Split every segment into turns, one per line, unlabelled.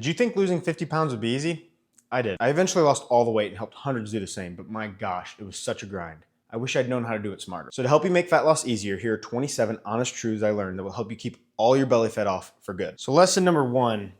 Did you think losing 50 pounds would be easy? I did. I eventually lost all the weight and helped hundreds do the same, but my gosh, it was such a grind. I wish I'd known how to do it smarter. So to help you make fat loss easier, here are 27 honest truths I learned that will help you keep all your belly fat off for good. So lesson number 1,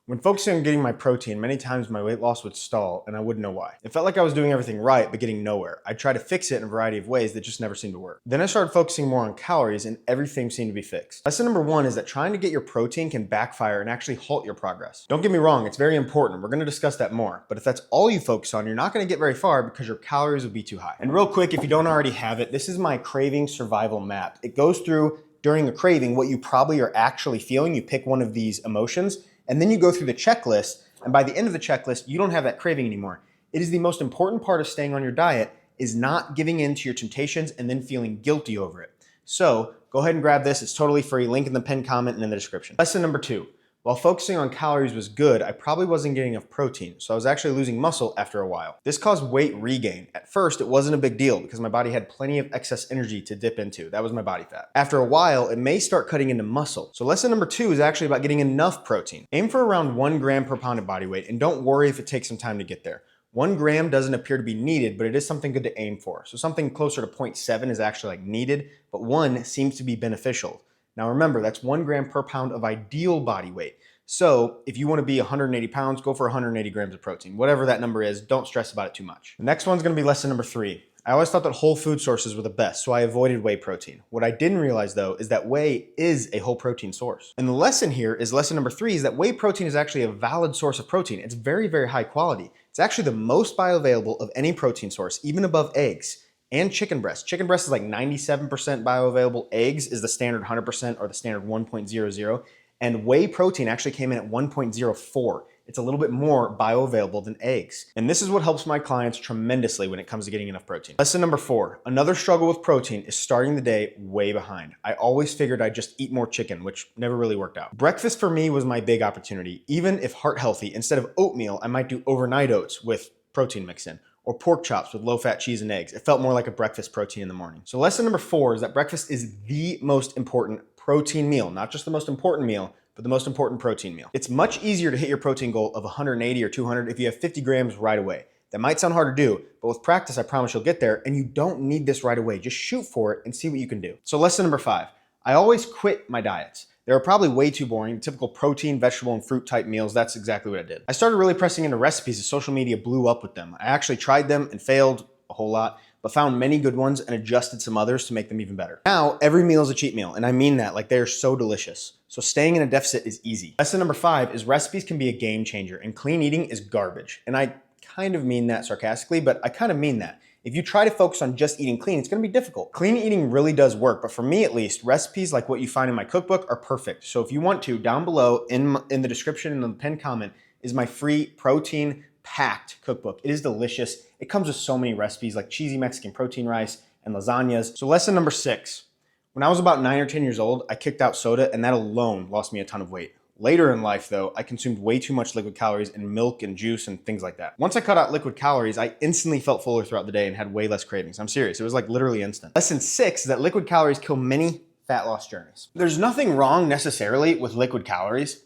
when focusing on getting my protein, many times my weight loss would stall and I wouldn't know why. It felt like I was doing everything right, but getting nowhere. I'd try to fix it in a variety of ways that just never seemed to work. Then I started focusing more on calories and everything seemed to be fixed. Lesson number 1 is that trying to get your protein can backfire and actually halt your progress. Don't get me wrong, it's very important. We're gonna discuss that more, but if that's all you focus on, you're not gonna get very far because your calories will be too high. And real quick, if you don't already have it, this is my craving survival map. It goes through during a craving what you probably are actually feeling. You pick one of these emotions, and then you go through the checklist, and by the end of the checklist, you don't have that craving anymore. It is the most important part of staying on your diet, is not giving in to your temptations and then feeling guilty over it. So go ahead and grab this. It's totally free. Link in the pinned comment and in the description. Lesson number 2. While focusing on calories was good, I probably wasn't getting enough protein, so I was actually losing muscle after a while. This caused weight regain. At first, it wasn't a big deal because my body had plenty of excess energy to dip into. That was my body fat. After a while, it may start cutting into muscle. So lesson number 2 is actually about getting enough protein. Aim for around 1 gram per pound of body weight, and don't worry if it takes some time to get there. 1 gram doesn't appear to be needed, but it is something good to aim for. So something closer to 0.7 is actually like needed, but 1 seems to be beneficial. Now remember, that's 1 gram per pound of ideal body weight. So if you want to be 180 pounds, go for 180 grams of protein. Whatever that number is, don't stress about it too much. The next one's going to be lesson number 3. I always thought that whole food sources were the best, so I avoided whey protein. What I didn't realize though is that whey is a whole protein source. And the lesson here is lesson number 3 is that whey protein is actually a valid source of protein. It's very, very high quality. It's actually the most bioavailable of any protein source, even above eggs and chicken breast. Chicken breast is like 97% bioavailable. Eggs is the standard 100% or the standard 1.00. And whey protein actually came in at 1.04. It's a little bit more bioavailable than eggs. And this is what helps my clients tremendously when it comes to getting enough protein. Lesson number 4, another struggle with protein is starting the day way behind. I always figured I'd just eat more chicken, which never really worked out. Breakfast for me was my big opportunity. Even if heart healthy, instead of oatmeal, I might do overnight oats with protein mix in, or pork chops with low-fat cheese and eggs. It felt more like a breakfast protein in the morning. So lesson number 4 is that breakfast is the most important protein meal, not just the most important meal, but the most important protein meal. It's much easier to hit your protein goal of 180 or 200 if you have 50 grams right away. That might sound hard to do, but with practice, I promise you'll get there, and you don't need this right away. Just shoot for it and see what you can do. So lesson number 5, I always quit my diets. They were probably way too boring, typical protein, vegetable, and fruit type meals. That's exactly what I did. I started really pressing into recipes as social media blew up with them. I actually tried them and failed a whole lot, but found many good ones and adjusted some others to make them even better. Now, every meal is a cheat meal, and I mean that, like they are so delicious. So staying in a deficit is easy. Lesson number 5 is recipes can be a game changer, and clean eating is garbage. And I kind of mean that sarcastically, but I kind of mean that. If you try to focus on just eating clean, it's gonna be difficult. Clean eating really does work, but for me at least, recipes like what you find in my cookbook are perfect. So if you want to, down below in the description and the pinned comment is my free protein packed cookbook. It is delicious. It comes with so many recipes like cheesy Mexican protein rice and lasagnas. So lesson number 6, when I was about 9 or 10 years old, I kicked out soda and that alone lost me a ton of weight. Later in life though, I consumed way too much liquid calories and milk and juice and things like that. Once I cut out liquid calories, I instantly felt fuller throughout the day and had way less cravings. I'm serious, it was like literally instant. Lesson 6 is that liquid calories kill many fat loss journeys. There's nothing wrong necessarily with liquid calories.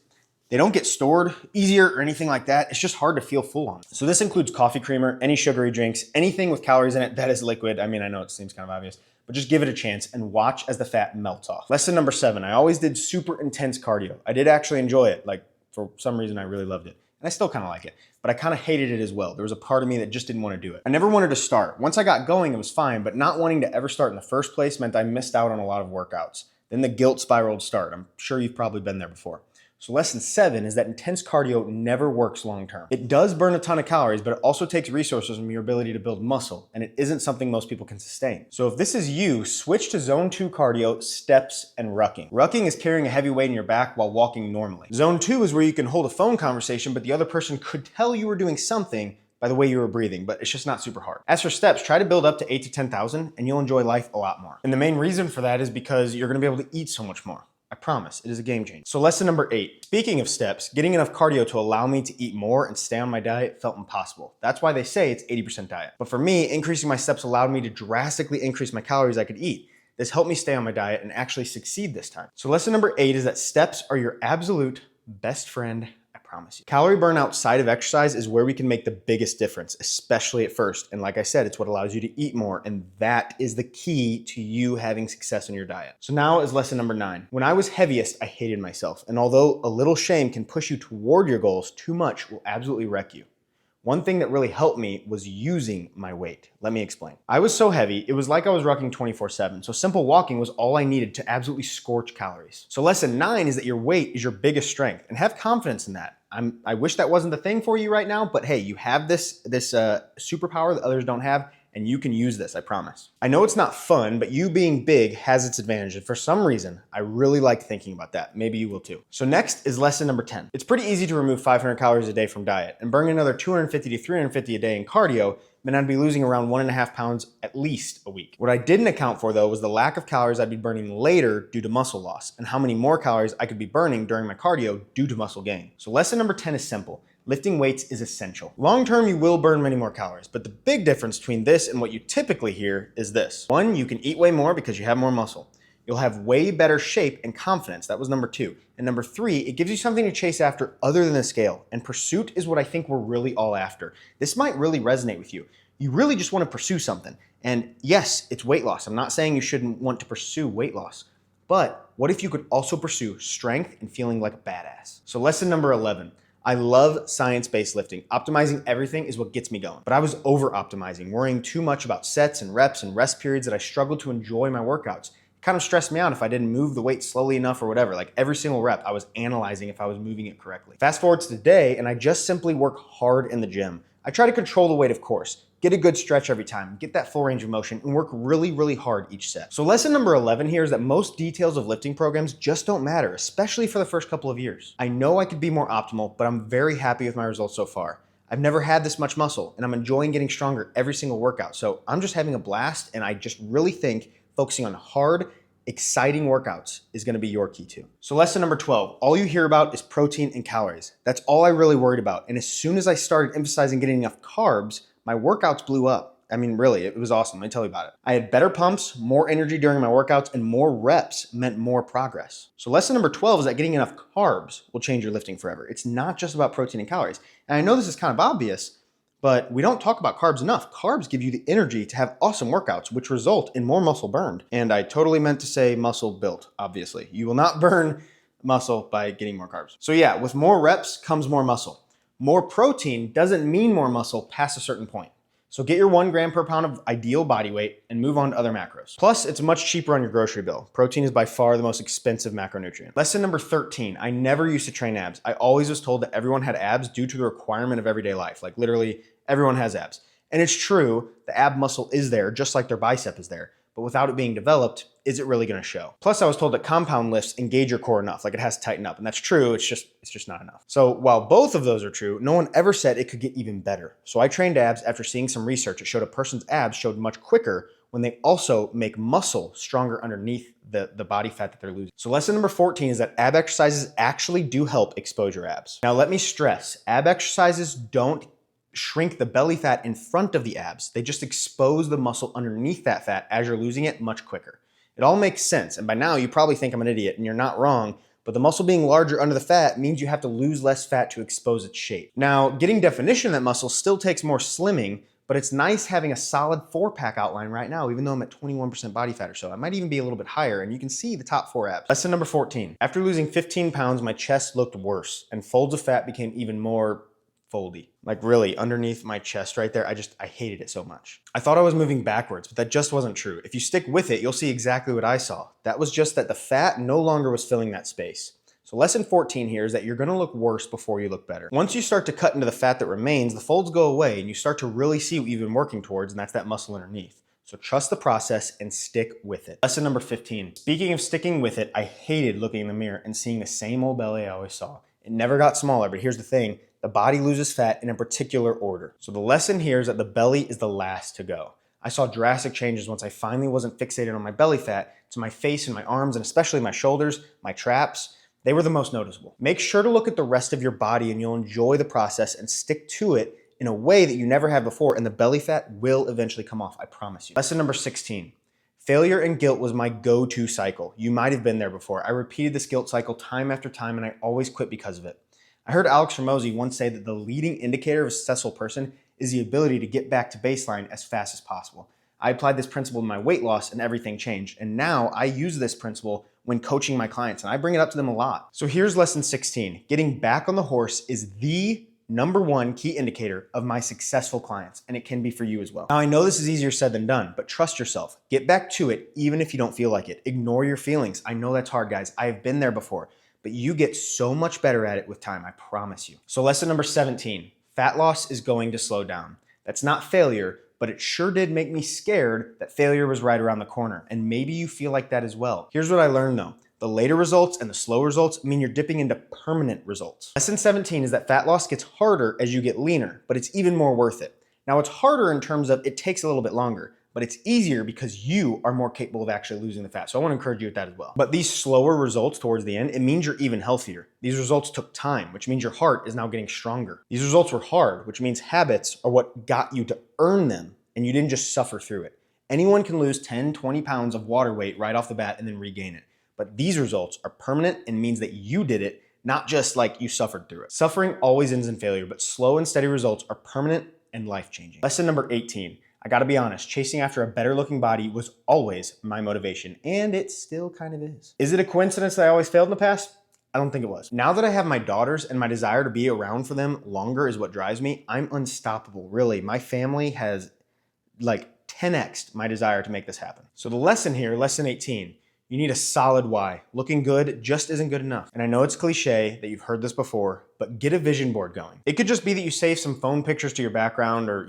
They don't get stored easier or anything like that. It's just hard to feel full on. So this includes coffee creamer, any sugary drinks, anything with calories in it that is liquid. I mean, I know it seems kind of obvious, but just give it a chance and watch as the fat melts off. Lesson number 7, I always did super intense cardio. I did actually enjoy it. Like for some reason, I really loved it. And I still kind of like it, but I kind of hated it as well. There was a part of me that just didn't want to do it. I never wanted to start. Once I got going, it was fine, but not wanting to ever start in the first place meant I missed out on a lot of workouts. Then the guilt spiraled start. I'm sure you've probably been there before. So lesson 7 is that intense cardio never works long term. It does burn a ton of calories, but it also takes resources from your ability to build muscle, and it isn't something most people can sustain. So if this is you, switch to zone 2 cardio, steps, and rucking. Rucking is carrying a heavy weight in your back while walking normally. Zone 2 is where you can hold a phone conversation, but the other person could tell you were doing something by the way you were breathing, but it's just not super hard. As for steps, try to build up to 8 to 10,000 and you'll enjoy life a lot more. And the main reason for that is because you're gonna be able to eat so much more. I promise, it is a game changer. So lesson number 8, speaking of steps, getting enough cardio to allow me to eat more and stay on my diet felt impossible. That's why they say it's 80% diet. But for me, increasing my steps allowed me to drastically increase my calories I could eat. This helped me stay on my diet and actually succeed this time. So lesson number 8 is that steps are your absolute best friend, I promise. promise you. Calorie burn outside of exercise is where we can make the biggest difference, especially at first. And like I said, it's what allows you to eat more. And that is the key to you having success in your diet. So now is lesson number 9. When I was heaviest, I hated myself. And although a little shame can push you toward your goals, too much will absolutely wreck you. One thing that really helped me was using my weight. Let me explain. I was so heavy, it was like I was rucking 24/7. So simple walking was all I needed to absolutely scorch calories. So lesson 9 is that your weight is your biggest strength, and have confidence in that. I wish that wasn't the thing for you right now, but hey, you have this superpower that others don't have, and you can use this, I promise. I know it's not fun, but you being big has its advantage, and for some reason, I really like thinking about that. Maybe you will too. So next is lesson number 10. It's pretty easy to remove 500 calories a day from diet, and burn another 250 to 350 a day in cardio, meant I'd be losing around 1.5 pounds at least a week. What I didn't account for though was the lack of calories I'd be burning later due to muscle loss, and how many more calories I could be burning during my cardio due to muscle gain. So lesson number 10 is simple. Lifting weights is essential. Long term, you will burn many more calories, but the big difference between this and what you typically hear is this. 1, you can eat way more because you have more muscle. You'll have way better shape and confidence. That was number 2. And number 3, it gives you something to chase after other than the scale. And pursuit is what I think we're really all after. This might really resonate with you. You really just want to pursue something. And yes, it's weight loss. I'm not saying you shouldn't want to pursue weight loss. But what if you could also pursue strength and feeling like a badass? So lesson number 11. I love science-based lifting. Optimizing everything is what gets me going. But I was over-optimizing, worrying too much about sets and reps and rest periods that I struggled to enjoy my workouts. It kind of stressed me out if I didn't move the weight slowly enough or whatever. Like every single rep, I was analyzing if I was moving it correctly. Fast forward to today, and I just simply work hard in the gym. I try to control the weight, of course. Get a good stretch every time, get that full range of motion, and work really, really hard each set. So lesson number 11 here is that most details of lifting programs just don't matter, especially for the first couple of years. I know I could be more optimal, but I'm very happy with my results so far. I've never had this much muscle, and I'm enjoying getting stronger every single workout. So I'm just having a blast, and I just really think focusing on hard, exciting workouts is gonna be your key too. So lesson number 12, all you hear about is protein and calories. That's all I really worried about. And as soon as I started emphasizing getting enough carbs, my workouts blew up. I mean, really, it was awesome. Let me tell you about it. I had better pumps, more energy during my workouts, and more reps meant more progress. So lesson number 12 is that getting enough carbs will change your lifting forever. It's not just about protein and calories. And I know this is kind of obvious, but we don't talk about carbs enough. Carbs give you the energy to have awesome workouts, which result in more muscle burned. And I totally meant to say muscle built, obviously. You will not burn muscle by getting more carbs. So yeah, with more reps comes more muscle. More protein doesn't mean more muscle past a certain point. So get your 1 gram per pound of ideal body weight and move on to other macros. Plus, it's much cheaper on your grocery bill. Protein is by far the most expensive macronutrient. Lesson number 13, I never used to train abs. I always was told that everyone had abs due to the requirement of everyday life. Like literally everyone has abs. And it's true, the ab muscle is there just like their bicep is there. But without it being developed, is it really gonna show? Plus, I was told that compound lifts engage your core enough, like it has to tighten up, and that's true, it's just not enough. So while both of those are true, no one ever said it could get even better. So I trained abs after seeing some research that showed a person's abs showed much quicker when they also make muscle stronger underneath the body fat that they're losing. So lesson number 14 is that ab exercises actually do help expose your abs. Now let me stress, ab exercises don't shrink the belly fat in front of the abs. They just expose the muscle underneath that fat as you're losing it much quicker. It all makes sense. And by now you probably think I'm an idiot, and you're not wrong, but the muscle being larger under the fat means you have to lose less fat to expose its shape. Now, getting definition of that muscle still takes more slimming, but it's nice having a solid 4-pack outline right now, even though I'm at 21% body fat or so. I might even be a little bit higher, and you can see the top 4 abs. Lesson number 14. After losing 15 pounds, my chest looked worse, and folds of fat became even more foldy. Like really, underneath my chest right there, I hated it so much. I thought I was moving backwards, but that just wasn't true. If you stick with it, you'll see exactly what I saw. That was just that the fat no longer was filling that space. So lesson 14 here is that you're gonna look worse before you look better. Once you start to cut into the fat that remains, the folds go away and you start to really see what you've been working towards, and that's that muscle underneath. So trust the process and stick with it. Lesson number 15. Speaking of sticking with it, I hated looking in the mirror and seeing the same old belly I always saw. It never got smaller, but here's the thing. The body loses fat in a particular order. So the lesson here is that the belly is the last to go. I saw drastic changes once I finally wasn't fixated on my belly fat to my face and my arms, and especially my shoulders, my traps. They were the most noticeable. Make sure to look at the rest of your body and you'll enjoy the process and stick to it in a way that you never have before, and the belly fat will eventually come off, I promise you. Lesson number 16. Failure and guilt was my go-to cycle. You might have been there before. I repeated this guilt cycle time after time, and I always quit because of it. I heard Alex Hormozi once say that the leading indicator of a successful person is the ability to get back to baseline as fast as possible. I applied this principle to my weight loss and everything changed. And now I use this principle when coaching my clients and I bring it up to them a lot. So here's lesson 16. Getting back on the horse is the number one key indicator of my successful clients, and it can be for you as well. Now, I know this is easier said than done, but trust yourself. Get back to it even if you don't feel like it. Ignore your feelings. I know that's hard, guys. I have been there before, but you get so much better at it with time, I promise you. So lesson number 17, fat loss is going to slow down. That's not failure, but it sure did make me scared that failure was right around the corner, and maybe you feel like that as well. Here's what I learned though. The later results and the slow results mean you're dipping into permanent results. Lesson 17 is that fat loss gets harder as you get leaner, but it's even more worth it. Now it's harder in terms of it takes a little bit longer, but it's easier because you are more capable of actually losing the fat. So I want to encourage you with that as well. But these slower results towards the end, it means you're even healthier. These results took time, which means your heart is now getting stronger. These results were hard, which means habits are what got you to earn them, and you didn't just suffer through it. Anyone can lose 10, 20 pounds of water weight right off the bat and then regain it. But these results are permanent and means that you did it, not just like you suffered through it. Suffering always ends in failure, but slow and steady results are permanent and life-changing. Lesson number 18. I gotta be honest, chasing after a better looking body was always my motivation, and it still kind of is. Is it a coincidence that I always failed in the past? I don't think it was. Now that I have my daughters and my desire to be around for them longer is what drives me, I'm unstoppable, really. My family has like 10x'd my desire to make this happen. So the lesson here, lesson 18, you need a solid why. Looking good just isn't good enough. And I know it's cliche that you've heard this before, but get a vision board going. It could just be that you save some phone pictures to your background or,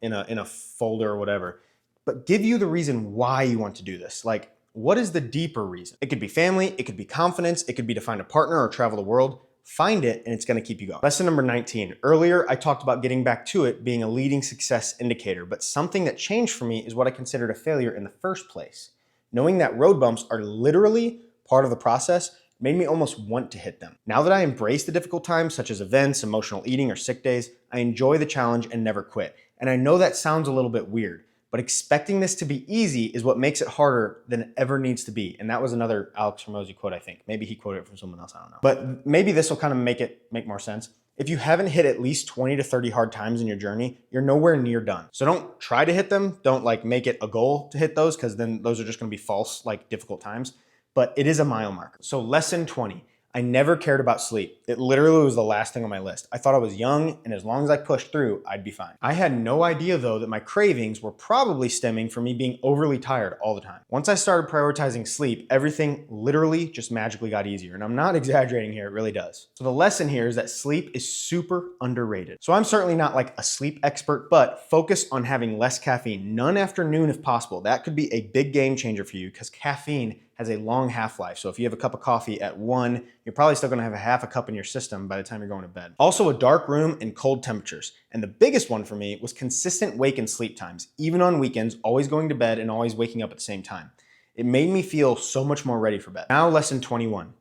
in a folder or whatever, but give you the reason why you want to do this. Like, what is the deeper reason? It could be family, it could be confidence, it could be to find a partner or travel the world. Find it and it's gonna keep you going. Lesson number 19. Earlier, I talked about getting back to it being a leading success indicator, but something that changed for me is what I considered a failure in the first place. Knowing that road bumps are literally part of the process made me almost want to hit them. Now that I embrace the difficult times, such as events, emotional eating, or sick days, I enjoy the challenge and never quit. And I know that sounds a little bit weird, but expecting this to be easy is what makes it harder than it ever needs to be. And that was another Alex Hormozi quote, I think. Maybe he quoted it from someone else, I don't know. But maybe this will kind of make more sense. If you haven't hit at least 20 to 30 hard times in your journey, you're nowhere near done. So don't try to hit them. Don't make it a goal to hit those, because then those are just gonna be false, difficult times. But it is a mile marker. So lesson 20, I never cared about sleep. It literally was the last thing on my list. I thought I was young, and as long as I pushed through, I'd be fine. I had no idea though that my cravings were probably stemming from me being overly tired all the time. Once I started prioritizing sleep, everything literally just magically got easier. And I'm not exaggerating here, it really does. So the lesson here is that sleep is super underrated. So I'm certainly not like a sleep expert, but focus on having less caffeine, none after noon if possible. That could be a big game changer for you because caffeine has a long half-life. So if you have a cup of coffee at 1, you're probably still gonna have a half a cup in your system by the time you're going to bed. Also, a dark room and cold temperatures. And the biggest one for me was consistent wake and sleep times, even on weekends, always going to bed and always waking up at the same time. It made me feel so much more ready for bed. Now, lesson 21.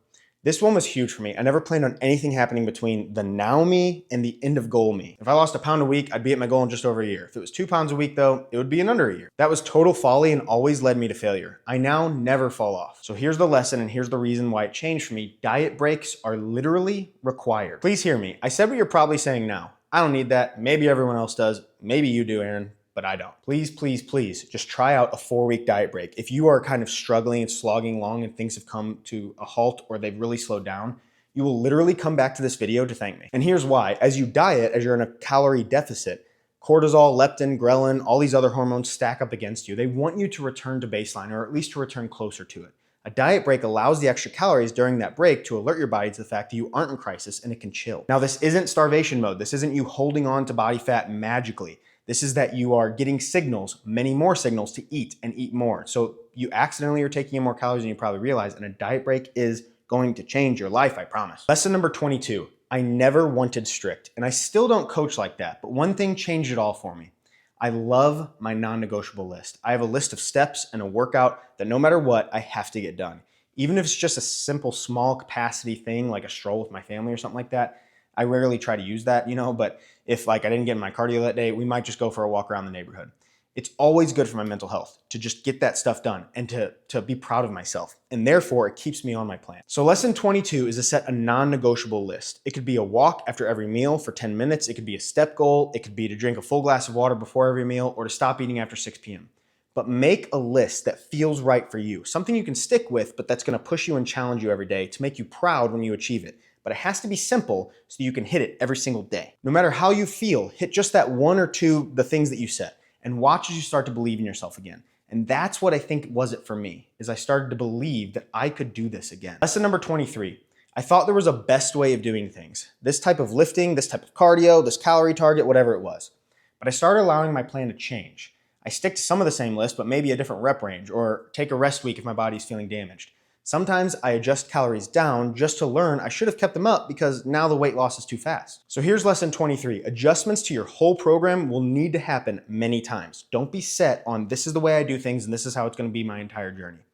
This one was huge for me. I never planned on anything happening between the now me and the end of goal me. If I lost a pound a week, I'd be at my goal in just over a year. If it was 2 pounds a week though, it would be in under a year. That was total folly and always led me to failure. I now never fall off. So here's the lesson and here's the reason why it changed for me. Diet breaks are literally required. Please hear me. I said what you're probably saying now. I don't need that. Maybe everyone else does. Maybe you do, Aaron. But I don't. Please, please, please just try out a 4-week diet break. If you are kind of struggling and slogging along and things have come to a halt or they've really slowed down, you will literally come back to this video to thank me. And here's why. As you diet, as you're in a calorie deficit, cortisol, leptin, ghrelin, all these other hormones stack up against you. They want you to return to baseline or at least to return closer to it. A diet break allows the extra calories during that break to alert your body to the fact that you aren't in crisis and it can chill. Now, this isn't starvation mode. This isn't you holding on to body fat magically. This is that you are getting signals, many more signals to eat and eat more. So you accidentally are taking in more calories than you probably realize, and a diet break is going to change your life, I promise. Lesson number 22, I never wanted strict, and I still don't coach like that, but one thing changed it all for me. I love my non-negotiable list. I have a list of steps and a workout that no matter what, I have to get done. Even if it's just a simple, small capacity thing like a stroll with my family or something like that, I rarely try to use that, but if I didn't get in my cardio that day, we might just go for a walk around the neighborhood. It's always good for my mental health to just get that stuff done and to be proud of myself. And therefore, it keeps me on my plan. So lesson 22 is to set a non-negotiable list. It could be a walk after every meal for 10 minutes. It could be a step goal. It could be to drink a full glass of water before every meal or to stop eating after 6 p.m. But make a list that feels right for you, something you can stick with, but that's going to push you and challenge you every day to make you proud when you achieve it. But it has to be simple so you can hit it every single day. No matter how you feel, hit just that one or two, the things that you set, and watch as you start to believe in yourself again. And that's what I think was it for me, is I started to believe that I could do this again. Lesson number 23. I thought there was a best way of doing things. This type of lifting, this type of cardio, this calorie target, whatever it was. But I started allowing my plan to change. I stick to some of the same list, but maybe a different rep range, or take a rest week if my body's feeling damaged. Sometimes I adjust calories down just to learn I should have kept them up because now the weight loss is too fast. So here's lesson 23. Adjustments to your whole program will need to happen many times. Don't be set on this is the way I do things and this is how it's going to be my entire journey.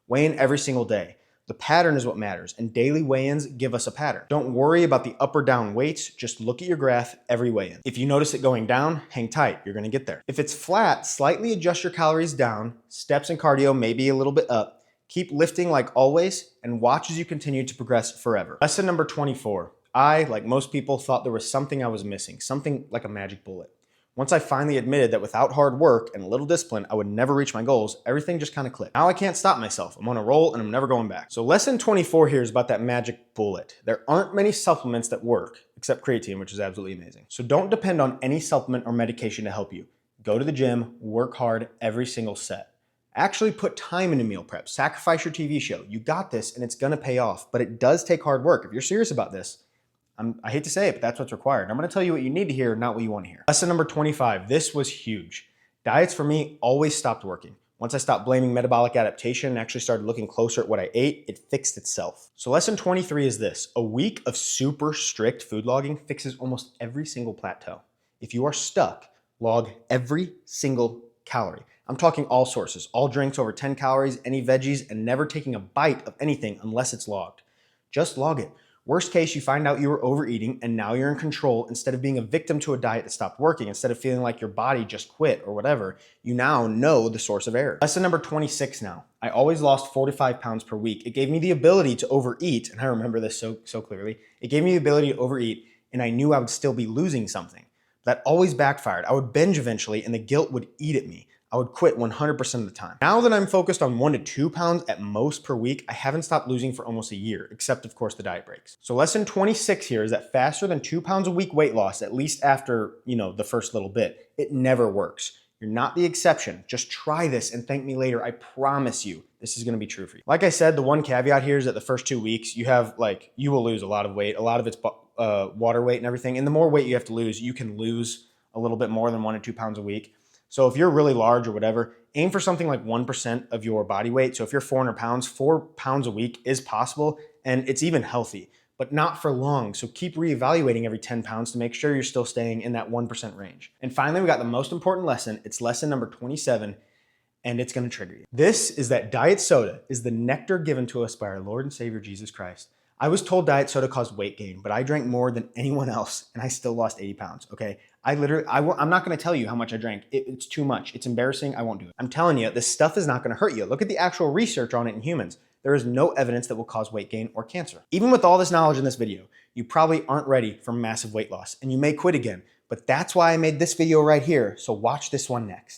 Weigh in every single day. The pattern is what matters, and daily weigh-ins give us a pattern. Don't worry about the up or down weights, just look at your graph every weigh-in. If you notice it going down, hang tight, you're gonna get there. If it's flat, slightly adjust your calories down, steps and cardio maybe a little bit up, keep lifting like always, and watch as you continue to progress forever. Lesson number 24. I, like most people, thought there was something I was missing, something like a magic bullet. Once I finally admitted that without hard work and a little discipline, I would never reach my goals, everything just kind of clicked. Now I can't stop myself. I'm on a roll and I'm never going back. So lesson 24 here is about that magic bullet. There aren't many supplements that work, except creatine, which is absolutely amazing. So don't depend on any supplement or medication to help you. Go to the gym, work hard every single set. Actually put time into meal prep. Sacrifice your TV show. You got this and it's gonna pay off, but it does take hard work. If you're serious about this, I hate to say it, but that's what's required. I'm gonna tell you what you need to hear, not what you wanna hear. Lesson number 25, this was huge. Diets for me always stopped working. Once I stopped blaming metabolic adaptation and actually started looking closer at what I ate, it fixed itself. So lesson 23 is this: a week of super strict food logging fixes almost every single plateau. If you are stuck, log every single calorie. I'm talking all sources, all drinks over 10 calories, any veggies, and never taking a bite of anything unless it's logged. Just log it. Worst case, you find out you were overeating and now you're in control. Instead of being a victim to a diet that stopped working, instead of feeling like your body just quit or whatever, you now know the source of error. Lesson number 26 now. I always lost 4 to 5 pounds per week. It gave me the ability to overeat, and I remember this so clearly. It gave me the ability to overeat, and I knew I would still be losing something. That always backfired. I would binge eventually, and the guilt would eat at me. I would quit 100% of the time. Now that I'm focused on 1 to 2 pounds at most per week, I haven't stopped losing for almost a year, except of course the diet breaks. So lesson 26 here is that faster than 2 pounds a week weight loss, at least after, the first little bit, it never works. You're not the exception. Just try this and thank me later. I promise you, this is gonna be true for you. Like I said, the one caveat here is that the first 2 weeks, you will lose a lot of weight. A lot of it's water weight and everything. And the more weight you have to lose, you can lose a little bit more than 1 to 2 pounds a week. So if you're really large or whatever, aim for something like 1% of your body weight. So if you're 400 pounds, 4 pounds a week is possible, and it's even healthy, but not for long. So keep reevaluating every 10 pounds to make sure you're still staying in that 1% range. And finally, we got the most important lesson. It's lesson number 27, and it's gonna trigger you. This is that diet soda is the nectar given to us by our Lord and Savior, Jesus Christ. I was told diet soda caused weight gain, but I drank more than anyone else, and I still lost 80 pounds, okay? I'm not gonna tell you how much I drank. It's too much. It's embarrassing. I won't do it. I'm telling you, this stuff is not gonna hurt you. Look at the actual research on it in humans. There is no evidence that will cause weight gain or cancer. Even with all this knowledge in this video, you probably aren't ready for massive weight loss, and you may quit again, but that's why I made this video right here, so watch this one next.